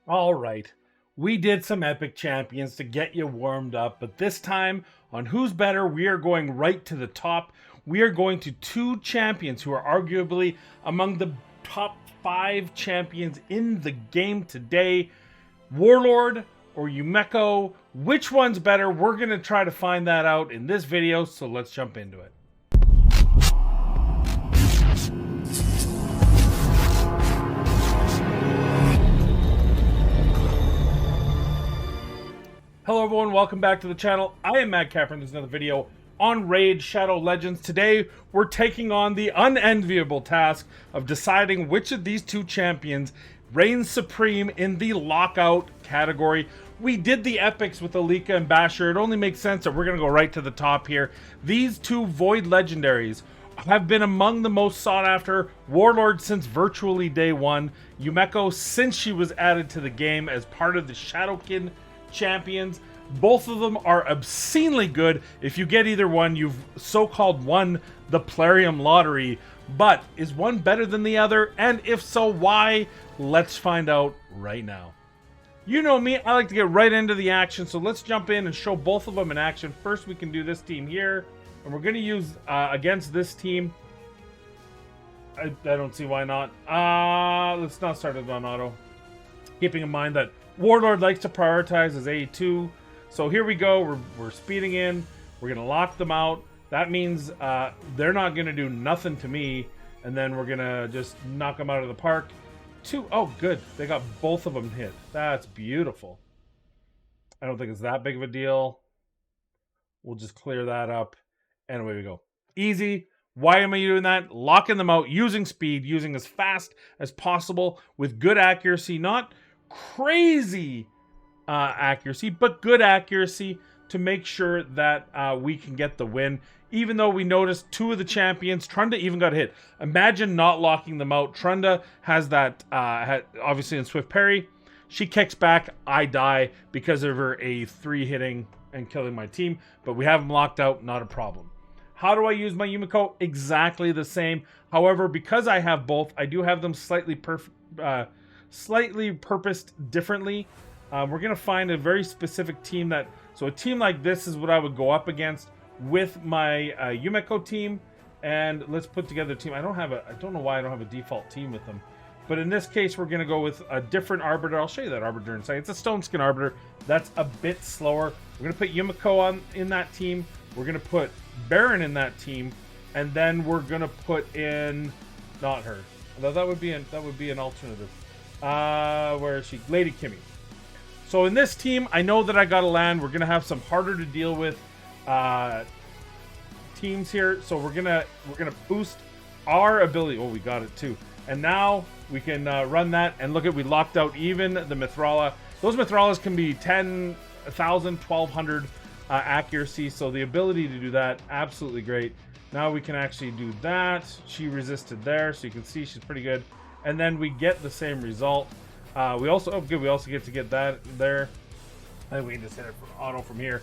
All right, we did some epic champions to get you warmed up, but this time on Who's Better, we are going right to the top. We are going to two champions who are arguably among the top 5 champions in the game today. Warlord or Yumeko, which one's better? We're going to try to find that out in this video, so let's jump into it. Hello everyone, welcome back to the channel. I am Madcapper and there's another video on Raid Shadow Legends. Today we're taking on the unenviable task of deciding which of these two champions reigns supreme in the lockout category. We did the epics with Alika and Basher. It only makes sense that we're going to go right to the top here. These two Void legendaries have been among the most sought after. Warlord since virtually day one. Yumeko since she was added to the game as part of the Shadowkin champions. Both of them are obscenely good. If you get either one, you've so-called won the Plarium lottery. But is one better than the other? And if so, why? Let's find out right now. You know me, I like to get right into the action, so let's jump in and show both of them in action. First, we can do this team here, and we're going to use against this team. I don't see why not. Let's not start it on auto. Keeping in mind that Warlord likes to prioritize his A2. So here we go. We're speeding in. We're going to lock them out. That means they're not going to do nothing to me. And then we're going to just knock them out of the park. Oh, good. They got both of them hit. That's beautiful. I don't think it's that big of a deal. We'll just clear that up. And away we go. Easy. Why am I doing that? Locking them out, using speed, using as fast as possible with good accuracy. Not crazy accuracy, but good accuracy to make sure that we can get the win. Even though we noticed two of the champions, Trunda even got hit. Imagine not locking them out. Trunda has that, obviously in Swift Parry. She kicks back, I die because of her A3 hitting and killing my team. But we have them locked out, not a problem. How do I use my Yumeko? Exactly the same. However, because I have both, I do have them slightly purposed differently. We're going to find a very specific team that... So a team like this is what I would go up against with my Yumeko team. And let's put together a team. I don't know why I don't have a default team with them. But in this case, we're going to go with a different Arbiter. I'll show you that Arbiter in a second. It's a Stone Skin Arbiter. That's a bit slower. We're going to put Yumeko in that team. We're going to put Baron in that team. And then we're going to put in... Not her. Although that would be an alternative. Where is she? Lady Kimmy. So in this team, I know that I got to land. We're going to have some harder to deal with teams here. So we're gonna boost our ability. Oh, we got it too. And now we can run that. And look at, we locked out even the Mithrala. Those Mithralas can be 10, 1,000, 1,200 accuracy. So the ability to do that, absolutely great. Now we can actually do that. She resisted there, so you can see she's pretty good. And then we get the same result. We also get to get that there. I think we can just hit it for auto from here.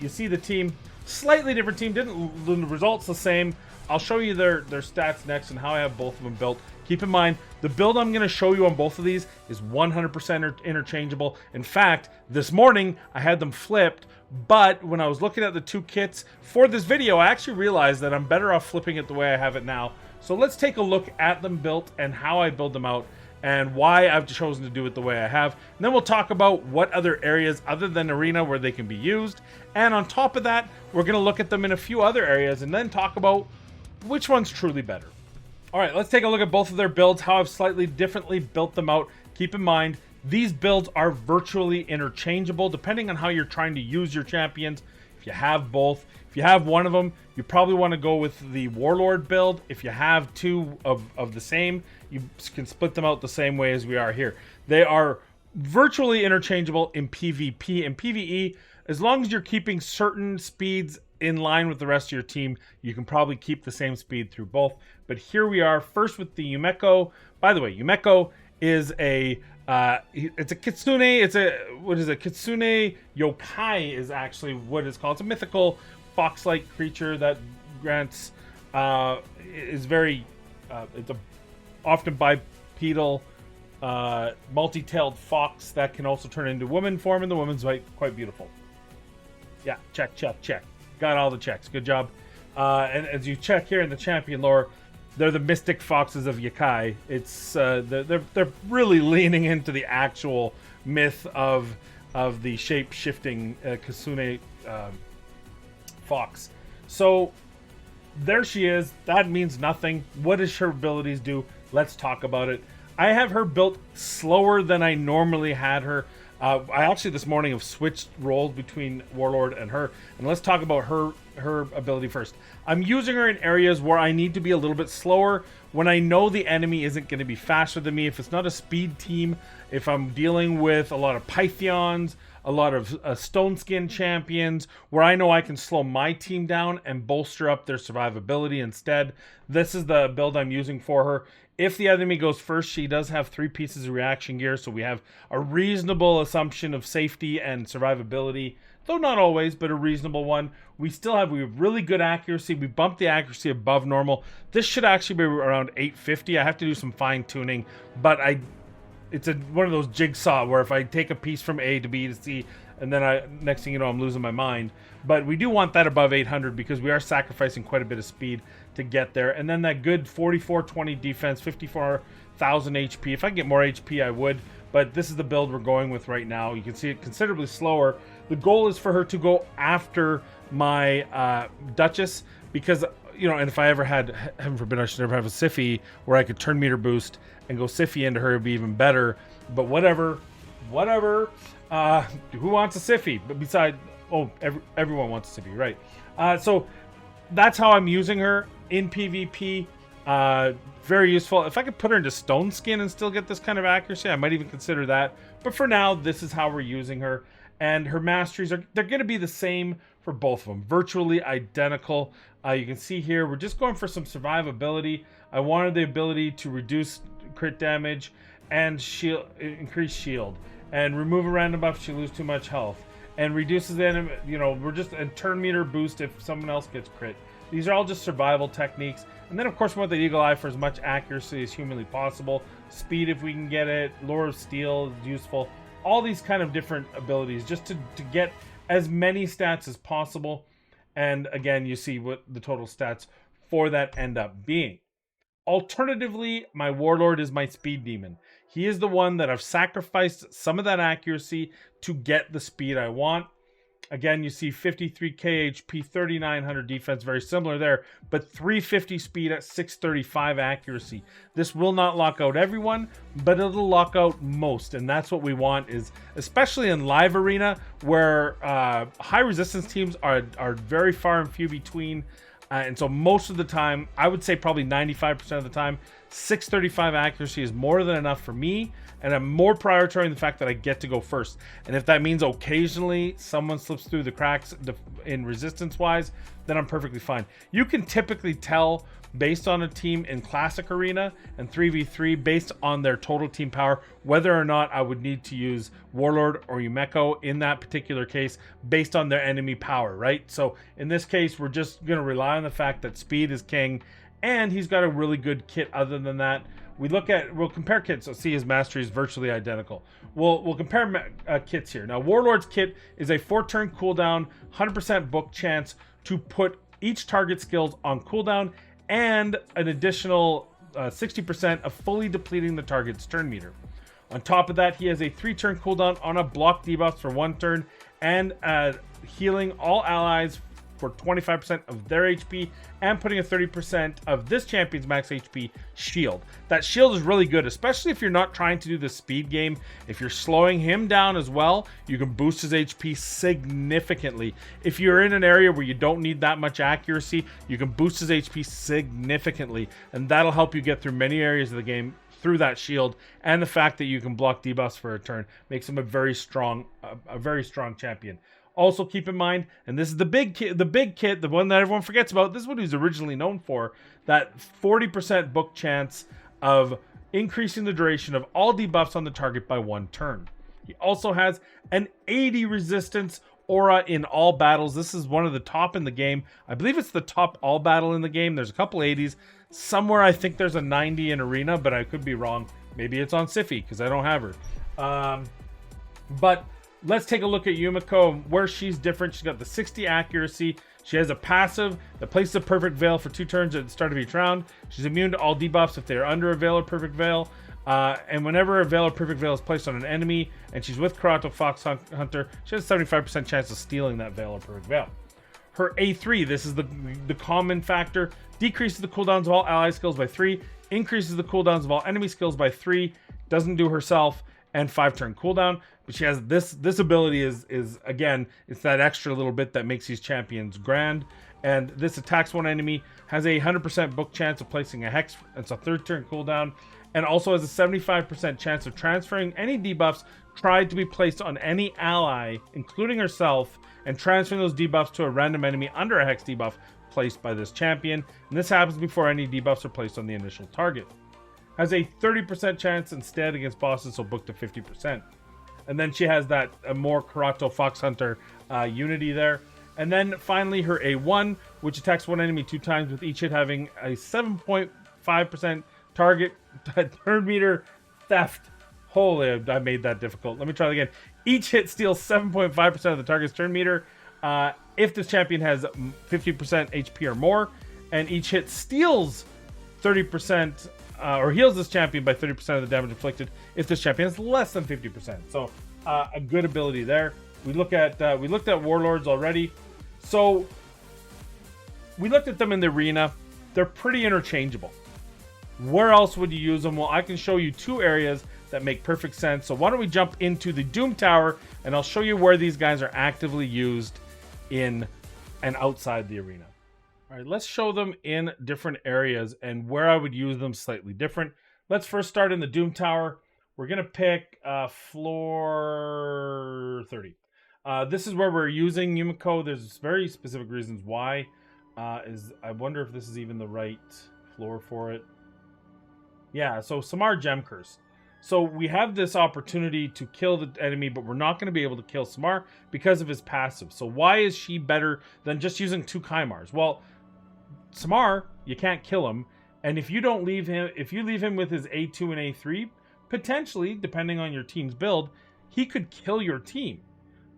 You see the team, slightly different team. The results the same. I'll show you their stats next and how I have both of them built. Keep in mind, the build I'm going to show you on both of these is 100% interchangeable. In fact, this morning I had them flipped, but when I was looking at the two kits for this video, I actually realized that I'm better off flipping it the way I have it now. So let's take a look at them built and how I build them out and why I've chosen to do it the way I have. And then we'll talk about what other areas other than Arena where they can be used. And on top of that, we're going to look at them in a few other areas and then talk about which one's truly better. All right, let's take a look at both of their builds, how I've slightly differently built them out. Keep in mind, these builds are virtually interchangeable depending on how you're trying to use your champions. If you have both, if you have one of them, you probably want to go with the Warlord build. If you have two of the same, you can split them out the same way as we are here. They are virtually interchangeable in PvP and PvE. As long as you're keeping certain speeds in line with the rest of your team, you can probably keep the same speed through both. But here we are first with the Yumeko. By the way, Yumeko is it's a kitsune. It's a kitsune yokai is actually what it's called. It's a mythical fox-like creature that grants is very it's a often bipedal multi-tailed fox that can also turn into woman form, and the woman's quite beautiful. Yeah, check, check, check. Got all the checks. Good job. And as you check here in the champion lore, they're the mystic foxes of Yakai. It's they're really leaning into the actual myth of the shape-shifting Kasune fox. So there she is. That means nothing. What does her abilities do? Let's talk about it. I have her built slower than I normally had her. I actually this morning have switched roles between Warlord and her, and let's talk about her ability first. I'm using her in areas where I need to be a little bit slower, when I know the enemy isn't going to be faster than me. If it's not a speed team, if I'm dealing with a lot of Pythions, a lot of stone skin champions, where I know I can slow my team down and bolster up their survivability instead, this is the build I'm using for her. If the enemy goes first, she does have 3 pieces of reaction gear, so we have a reasonable assumption of safety and survivability, though not always, but a reasonable one. We have really good accuracy. We bumped the accuracy above normal. This should actually be around 850. I have to do some fine tuning, but it's one of those jigsaw where if I take a piece from A to B to C, and then next thing you know, I'm losing my mind. But we do want that above 800 because we are sacrificing quite a bit of speed to get there. And then that good 4420 defense, 54,000 HP. If I get more HP, I would. But this is the build we're going with right now. You can see it considerably slower. The goal is for her to go after my Duchess, because, you know, and if I ever had, heaven forbid, I should never have a Siphi where I could turn meter boost and go Siphi into her, it'd be even better. But whatever. Who wants a Siphi? But besides, everyone wants a Siphi, right? So that's how I'm using her in PvP. Very useful. If I could put her into stone skin and still get this kind of accuracy, I might even consider that. But for now, this is how we're using her. And her masteries they're going to be the same for both of them, virtually identical. You can see here, we're just going for some survivability. I wanted the ability to reduce crit damage and increase shield, and remove a random buff if you lose too much health, and reduces the enemy, you know, we're just a turn meter boost if someone else gets crit. These are all just survival techniques. And then of course we want the Eagle Eye for as much accuracy as humanly possible. Speed if we can get it. Lure of Steel is useful. All these kind of different abilities just to get as many stats as possible. And again, you see what the total stats for that end up being. Alternatively, my Warlord is my speed demon. He is the one that I've sacrificed some of that accuracy to get the speed I want. Again, you see 53k HP, 3900 defense, very similar there, but 350 speed at 635 accuracy. This will not lock out everyone, but it'll lock out most, and that's what we want, is especially in live arena where high resistance teams are very far and few between. And so most of the time, I would say probably 95% of the time, 635 accuracy is more than enough for me, and I'm more prioritizing the fact that I get to go first. And if that means occasionally someone slips through the cracks in resistance-wise, then I'm perfectly fine. You can typically tell based on a team in Classic Arena and 3v3 based on their total team power whether or not I would need to use Warlord or Yumeko in that particular case based on their enemy power, right? So in this case, we're just going to rely on the fact that speed is king, and he's got a really good kit other than that. We'll compare kits. So see, his mastery is virtually identical. We'll compare kits here. Now, Warlord's kit is a 4-turn cooldown, 100% book chance to put each target skills on cooldown, and an additional 60% of fully depleting the target's turn meter. On top of that, he has a 3-turn cooldown on a block debuff for 1 turn, and healing all allies for 25% of their HP, and putting a 30% of this champion's max HP shield. That shield is really good, especially if you're not trying to do the speed game. If you're slowing him down as well, you can boost his HP significantly. If you're in an area where you don't need that much accuracy, you can boost his HP significantly, and that'll help you get through many areas of the game through that shield. And the fact that you can block debuffs for a turn makes him a very strong champion. Also keep in mind, and this is the big kit, the one that everyone forgets about, this is what he was originally known for, that 40% book chance of increasing the duration of all debuffs on the target by 1 turn. He also has an 80 resistance aura in all battles. This is one of the top in the game. I believe it's the top all battle in the game. There's a couple 80s. Somewhere I think there's a 90 in arena, but I could be wrong. Maybe it's on Siffy because I don't have her. But let's take a look at Yumeko, where she's different. She's got the 60 accuracy. She has a passive that places a perfect veil for 2 turns at the start of each round. She's immune to all debuffs if they are under a veil or perfect veil. And whenever a veil or perfect veil is placed on an enemy and she's with Karato Fox Hunter, she has a 75% chance of stealing that veil or perfect veil. Her A3, this is the common factor, decreases the cooldowns of all ally skills by 3, increases the cooldowns of all enemy skills by 3, doesn't do herself, and 5-turn cooldown. But she has this ability is again, it's that extra little bit that makes these champions grand. And this attacks one enemy, has a 100% book chance of placing a hex. It's a 3rd turn cooldown, and also has a 75% chance of transferring any debuffs tried to be placed on any ally, including herself, and transferring those debuffs to a random enemy under a hex debuff placed by this champion. And this happens before any debuffs are placed on the initial target. Has a 30% chance instead against bosses, so book to 50%. And then she has that more Karato Fox Hunter unity there. And then finally her A1, which attacks one enemy 2 times, with each hit having a 7.5% target turn meter theft. Holy, I made that difficult. Let me try it again. Each hit steals 7.5% of the target's turn meter if this champion has 50% HP or more, and each hit steals 30% or heals this champion by 30% of the damage inflicted if this champion has less than 50%. So a good ability there. We looked at Warlords already. So we looked at them in the arena. They're pretty interchangeable. Where else would you use them? Well, I can show you 2 areas that make perfect sense. So why don't we jump into the Doom Tower, and I'll show you where these guys are actively used in and outside the arena. All right, let's show them in different areas and where I would use them slightly different. Let's first start in the Doom Tower. We're going to pick floor 30. This is where we're using Yumeko. There's very specific reasons why. I wonder if this is even the right floor for it. Yeah, so Samar Gem Curse. So we have this opportunity to kill the enemy, but we're not going to be able to kill Samar because of his passive. So why is she better than just using 2 Kaimars? Well, Samar, you can't kill him, and if you leave him with his A2 and A3, potentially, depending on your team's build, he could kill your team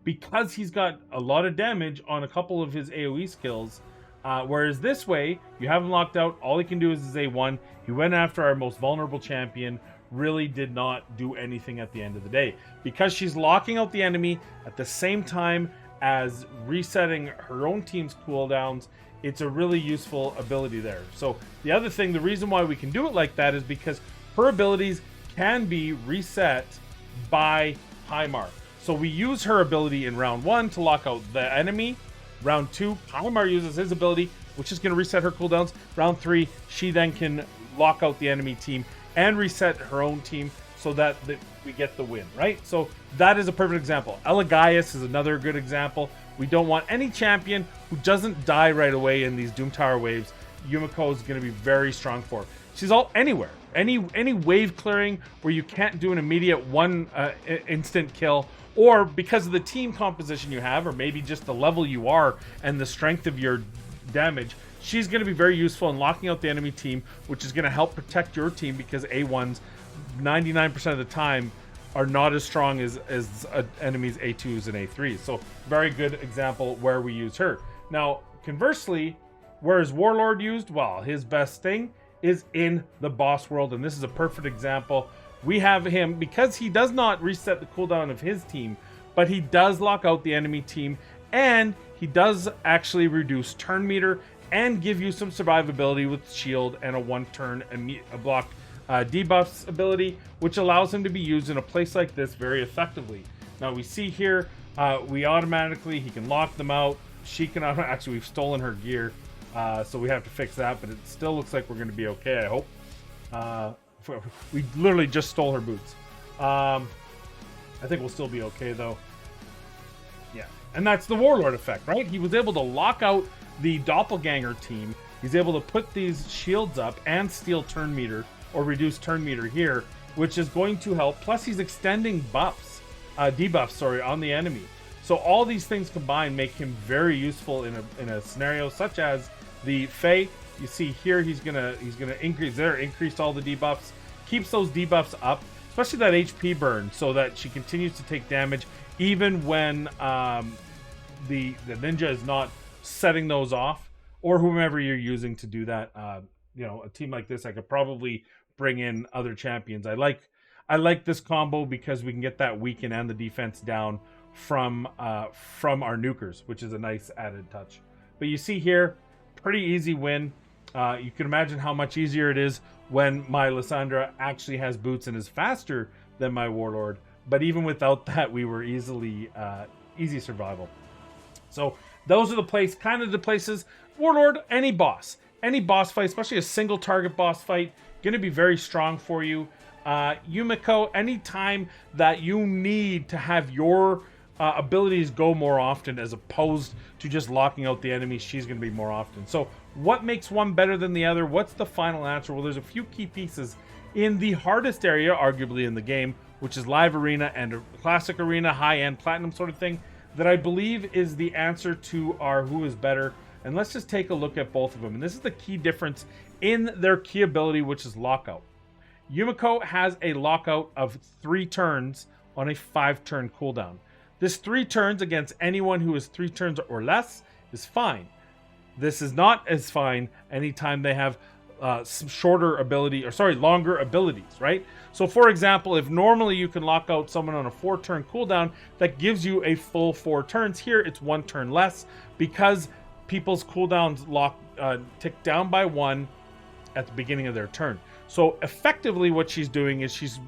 because he's got a lot of damage on a couple of his AoE skills. Whereas this way, you have him locked out. All he can do is his A1. He went after our most vulnerable champion. Really did not do anything at the end of the day. Because she's locking out the enemy at the same time as resetting her own team's cooldowns, it's a really useful ability there. So the other thing, the reason why we can do it like that is because her abilities can be reset by Haimar. So we use her ability in round 1 to lock out the enemy. Round 2, Haimar uses his ability, which is going to reset her cooldowns. Round 3, she then can lock out the enemy team and reset her own team so that we get the win, right? So that is a perfect example. Eligaius is another good example. We don't want any champion who doesn't die right away in these Doom Tower waves. Yumeko is going to be very strong for. She's anywhere. Any wave clearing where you can't do an immediate instant kill, or because of the team composition you have, or maybe just the level you are and the strength of your damage, she's going to be very useful in locking out the enemy team, which is going to help protect your team because A1s 99% of the time are not as strong as enemies A2s and A3s. So very good example where we use her. Now, conversely, where is Warlord used? Well, his best thing is in the boss world, and this is a perfect example. We have him because he does not reset the cooldown of his team, but he does lock out the enemy team, and he does actually reduce turn meter and give you some survivability with shield and a 1-turn block debuffs ability, which allows him to be used in a place like this very effectively. Now we see here, he can lock them out. She can actually, we've stolen her gear, so we have to fix that, but it still looks like we're going to be okay, I hope. We literally just stole her boots. I think we'll still be okay though. Yeah, and that's the Warlord effect, right? He was able to lock out the doppelganger team. He's able to put these shields up and steal turn meter, or reduce turn meter here, which is going to help. Plus he's extending debuffs on the enemy. So all these things combined make him very useful in a scenario such as the Fae. You see here, he's gonna increase all the debuffs, keeps those debuffs up, especially that HP burn, so that she continues to take damage even when the ninja is not setting those off, or whomever you're using to do that. You know, a team like this, I could probably bring in other champions. I like this combo because we can get that weaken and the defense down from our nukers, which is a nice added touch. But you see here, pretty easy win. You can imagine how much easier it is when my Lysandra actually has boots and is faster than my Warlord. But even without that, we were easy survival. So those are the places. Warlord, any boss fight, especially a single target boss fight, going to be very strong for you. Yumeko, anytime that you need to have your abilities go more often as opposed to just locking out the enemy, she's going to be more often. So what makes one better than the other? What's the final answer? Well, there's a few key pieces in the hardest area, arguably, in the game, which is live arena and classic arena, high-end platinum sort of thing, that I believe is the answer to our who is better. And let's just take a look at both of them. And this is the key difference in their key ability, which is lockout. Yumeko has a lockout of 3 turns on a 5-turn cooldown. This 3 turns against anyone who is 3 turns or less is fine. This is not as fine anytime they have some longer abilities, right? So for example, if normally you can lock out someone on a 4-turn cooldown, that gives you a full 4 turns. Here it's 1 turn less because people's cooldowns tick down by 1 at the beginning of their turn. So effectively what she's doing is she's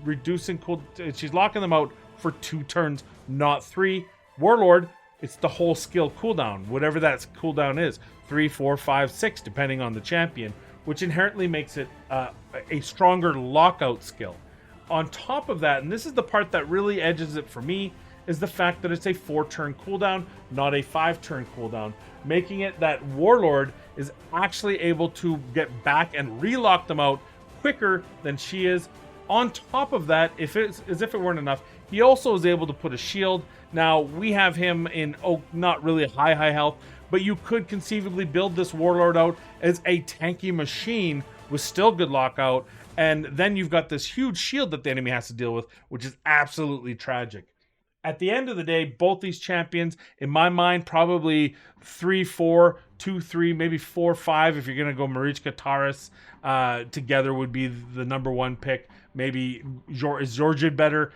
locking them out for 2 turns, not 3. Warlord, it's the whole skill cooldown, whatever that cooldown is, 3, 4, 5, 6, depending on the champion, which inherently makes it a stronger lockout skill. On top of that, and this is the part that really edges it for me, is the fact that it's a 4-turn cooldown, not a 5-turn cooldown, making it that Warlord is actually able to get back and relock them out quicker than she is. On top of that, as if it weren't enough, he also is able to put a shield. Now, we have him in, not really high health, but you could conceivably build this Warlord out as a tanky machine with still good lockout, and then you've got this huge shield that the enemy has to deal with, which is absolutely tragic. At the end of the day, both these champions, in my mind, probably 3-4, 2-3, maybe 4-5 if you're going to go Marichka Taurus together would be the #1 pick. Maybe is Georgid better?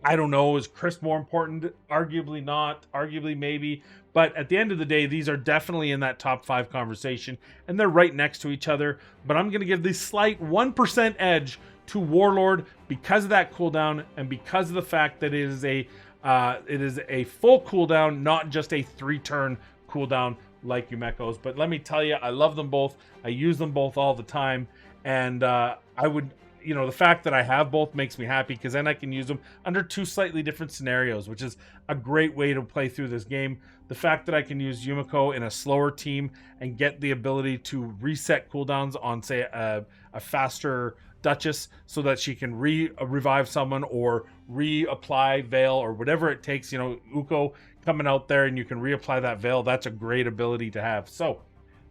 I don't know. Is Chris more important? Arguably not. Arguably maybe. But at the end of the day, these are definitely in that top 5 conversation, and they're right next to each other. But I'm going to give the slight 1% edge to Warlord because of that cooldown and because of the fact that it is a full cooldown, not just a 3-turn cooldown like Yumeko's. But let me tell you, I love them both. I use them both all the time, and I would, the fact that I have both makes me happy because then I can use them under 2 slightly different scenarios, which is a great way to play through this game. The fact that I can use Yumeko in a slower team and get the ability to reset cooldowns on, say, a faster Duchess so that she can revive someone or reapply Veil or whatever it takes. Uko coming out there and you can reapply that Veil. That's a great ability to have. So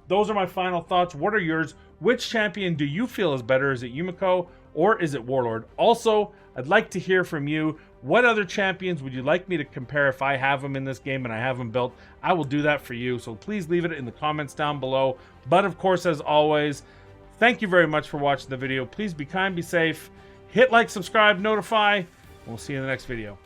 those are my final thoughts. What are yours? Which champion do you feel is better? Is it Yumeko or is it Warlord? Also, I'd like to hear from you. What other champions would you like me to compare if I have them in this game and I have them built? I will do that for you. So please leave it in the comments down below. But of course, as always, thank you very much for watching the video. Please be kind, be safe. Hit like, subscribe, notify, and we'll see you in the next video.